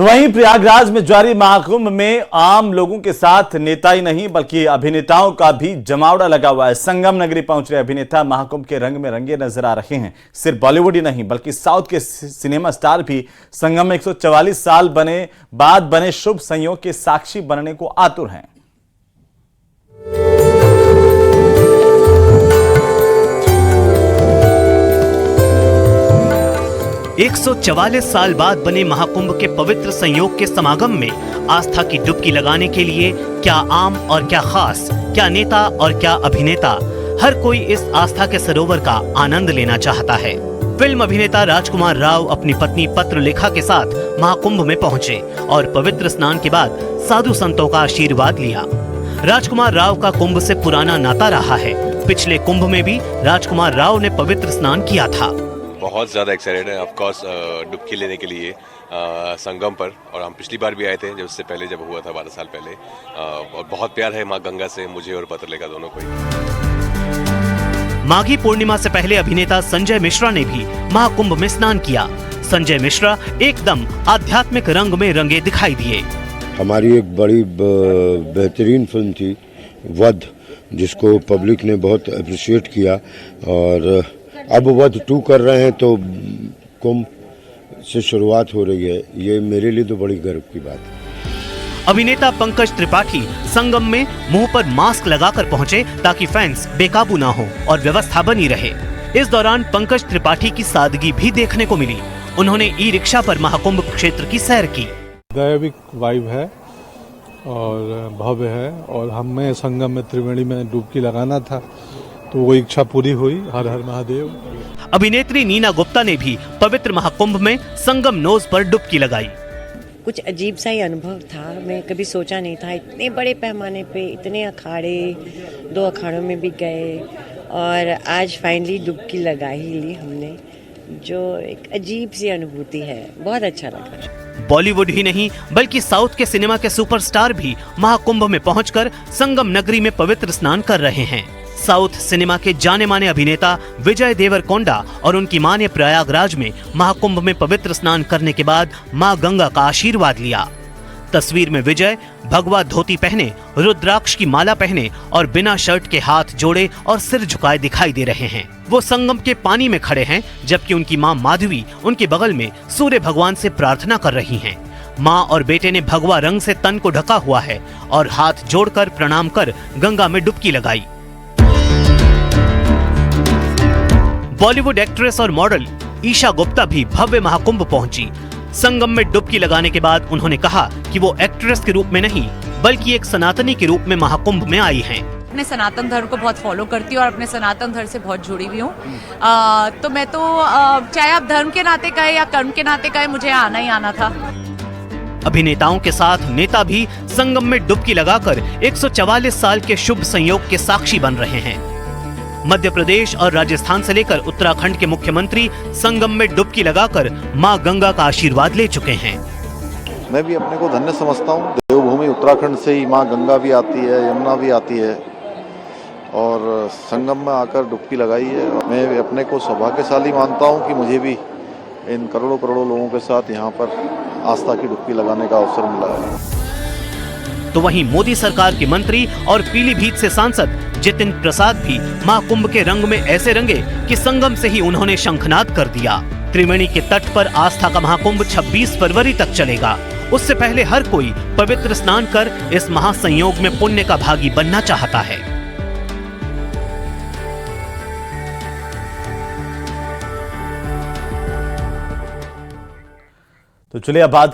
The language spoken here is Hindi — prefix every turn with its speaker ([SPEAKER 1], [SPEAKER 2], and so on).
[SPEAKER 1] तो वहीं प्रयागराज में जारी महाकुंभ में आम लोगों के साथ नेता ही नहीं बल्कि अभिनेताओं का भी जमावड़ा लगा हुआ है। संगम नगरी पहुंच रहे अभिनेता महाकुंभ के रंग में रंगे नजर आ रहे हैं। सिर्फ बॉलीवुड ही नहीं बल्कि साउथ के सिनेमा स्टार भी संगम में 144 साल बाद बने शुभ संयोग के साक्षी बनने को आतुर हैं।
[SPEAKER 2] 144 साल बाद बने महाकुंभ के पवित्र संयोग के समागम में आस्था की डुबकी लगाने के लिए क्या आम और क्या खास, क्या नेता और क्या अभिनेता, हर कोई इस आस्था के सरोवर का आनंद लेना चाहता है। फिल्म अभिनेता राजकुमार राव अपनी पत्नी पत्रलेखा के साथ महाकुंभ में पहुंचे और पवित्र स्नान के बाद साधु संतों का आशीर्वाद लिया। राजकुमार राव का कुंभ से पुराना नाता रहा है। पिछले कुंभ में भी राजकुमार राव ने पवित्र स्नान किया था।
[SPEAKER 3] बहुत ज़्यादा एक्साइटेड है ऑफ कोर्स डुबकी लेने के लिए संगम पर। और हम पिछली बार भी आए थे जब इससे पहले जब हुआ था 12 साल पहले। और बहुत प्यार है माँ गंगा से मुझे और पत्रलेखा दोनों को।
[SPEAKER 2] माघी पूर्णिमा से पहले अभिनेता संजय मिश्रा ने भी महाकुंभ में स्नान किया। संजय मिश्रा एकदम आध्यात्मिक रंग में रंगे दिखाई दिए।
[SPEAKER 4] हमारी एक बड़ी बेहतरीन फिल्म थी वध, जिसको पब्लिक ने बहुत अप्रिशिएट किया और अब वध 2 कर रहे हैं तो कुंभ से शुरुआत हो रही है। ये मेरे लिए तो बड़ी गर्व की बात है।
[SPEAKER 2] अभिनेता पंकज त्रिपाठी संगम में मुंह पर मास्क लगाकर पहुंचे ताकि फैंस बेकाबू ना हो और व्यवस्था बनी रहे। इस दौरान पंकज त्रिपाठी की सादगी भी देखने को मिली। उन्होंने ई-रिक्शा पर महाकुंभ क्षेत्र की सैर की।
[SPEAKER 5] दैविक वाइब है और भव्य है और हमें संगम में त्रिवेणी में डुबकी लगाना था तो वो इच्छा पूरी हुई। हर हर महादेव।
[SPEAKER 2] अभिनेत्री नीना गुप्ता ने भी पवित्र महाकुंभ में संगम नोज पर डुबकी लगाई।
[SPEAKER 6] कुछ अजीब सा ही अनुभव था। मैं कभी सोचा नहीं था इतने बड़े पैमाने पे इतने अखाड़े, 2 अखाड़ों में भी गए और आज फाइनली डुबकी लगा ही ली हमने, जो एक अजीब सी अनुभूति है। बहुत अच्छा लगा।
[SPEAKER 2] बॉलीवुड ही नहीं बल्कि साउथ के सिनेमा के सुपरस्टार भी महाकुंभ में पहुंचकर संगम नगरी में पवित्र स्नान कर रहे हैं। साउथ सिनेमा के जाने माने अभिनेता विजय देवरकोंडा और उनकी मां ने प्रयागराज में महाकुंभ में पवित्र स्नान करने के बाद मां गंगा का आशीर्वाद लिया। तस्वीर में विजय भगवा धोती पहने, रुद्राक्ष की माला पहने और बिना शर्ट के हाथ जोड़े और सिर झुकाए दिखाई दे रहे हैं। वो संगम के पानी में खड़े हैं जबकि उनकी मां माधवी उनके बगल में सूर्य भगवान से प्रार्थना कर रही हैं। मां और बेटे ने भगवा रंग से तन को ढका हुआ है और हाथ जोड़कर प्रणाम कर गंगा में डुबकी लगाई। बॉलीवुड एक्ट्रेस और मॉडल ईशा गुप्ता भी भव्य महाकुंभ पहुंची। संगम में डुबकी लगाने के बाद उन्होंने कहा कि वो एक्ट्रेस के रूप में नहीं बल्कि एक सनातनी के रूप में महाकुंभ में आई हैं।
[SPEAKER 7] अपने सनातन धर्म को बहुत फॉलो करती हूँ और अपने सनातन धर्म से बहुत जुड़ी हुई हूँ। तो मैं तो चाहे आप धर्म के नाते कहे या कर्म के नाते कहे, मुझे आना ही आना था।
[SPEAKER 2] अभिनेताओं के साथ नेता भी संगम में डुबकी लगाकर 144 साल के शुभ संयोग के साक्षी बन रहे हैं। मध्य प्रदेश और राजस्थान से लेकर उत्तराखंड के मुख्यमंत्री संगम में डुबकी लगाकर मां गंगा का आशीर्वाद ले चुके हैं।
[SPEAKER 8] मैं भी अपने को धन्य समझता हूँ। देवभूमि उत्तराखंड से ही मां गंगा भी आती है, यमुना भी आती है और संगम में आकर डुबकी लगाई है। मैं अपने को सौभाग्यशाली मानता हूँ कि मुझे भी इन करोड़ों करोड़ों लोगों के साथ यहाँ पर आस्था की डुबकी लगाने का अवसर मिला है।
[SPEAKER 2] तो वहीं मोदी सरकार के मंत्री और पीलीभीत से सांसद जितिन प्रसाद भी महाकुंभ के रंग में ऐसे रंगे कि संगम से ही उन्होंने शंखनाद कर दिया। त्रिवेणी के तट पर आस्था का महाकुंभ 26 फरवरी तक चलेगा। उससे पहले हर कोई पवित्र स्नान कर इस महासंयोग में पुण्य का भागी बनना चाहता है।
[SPEAKER 1] तो चलिए अब बात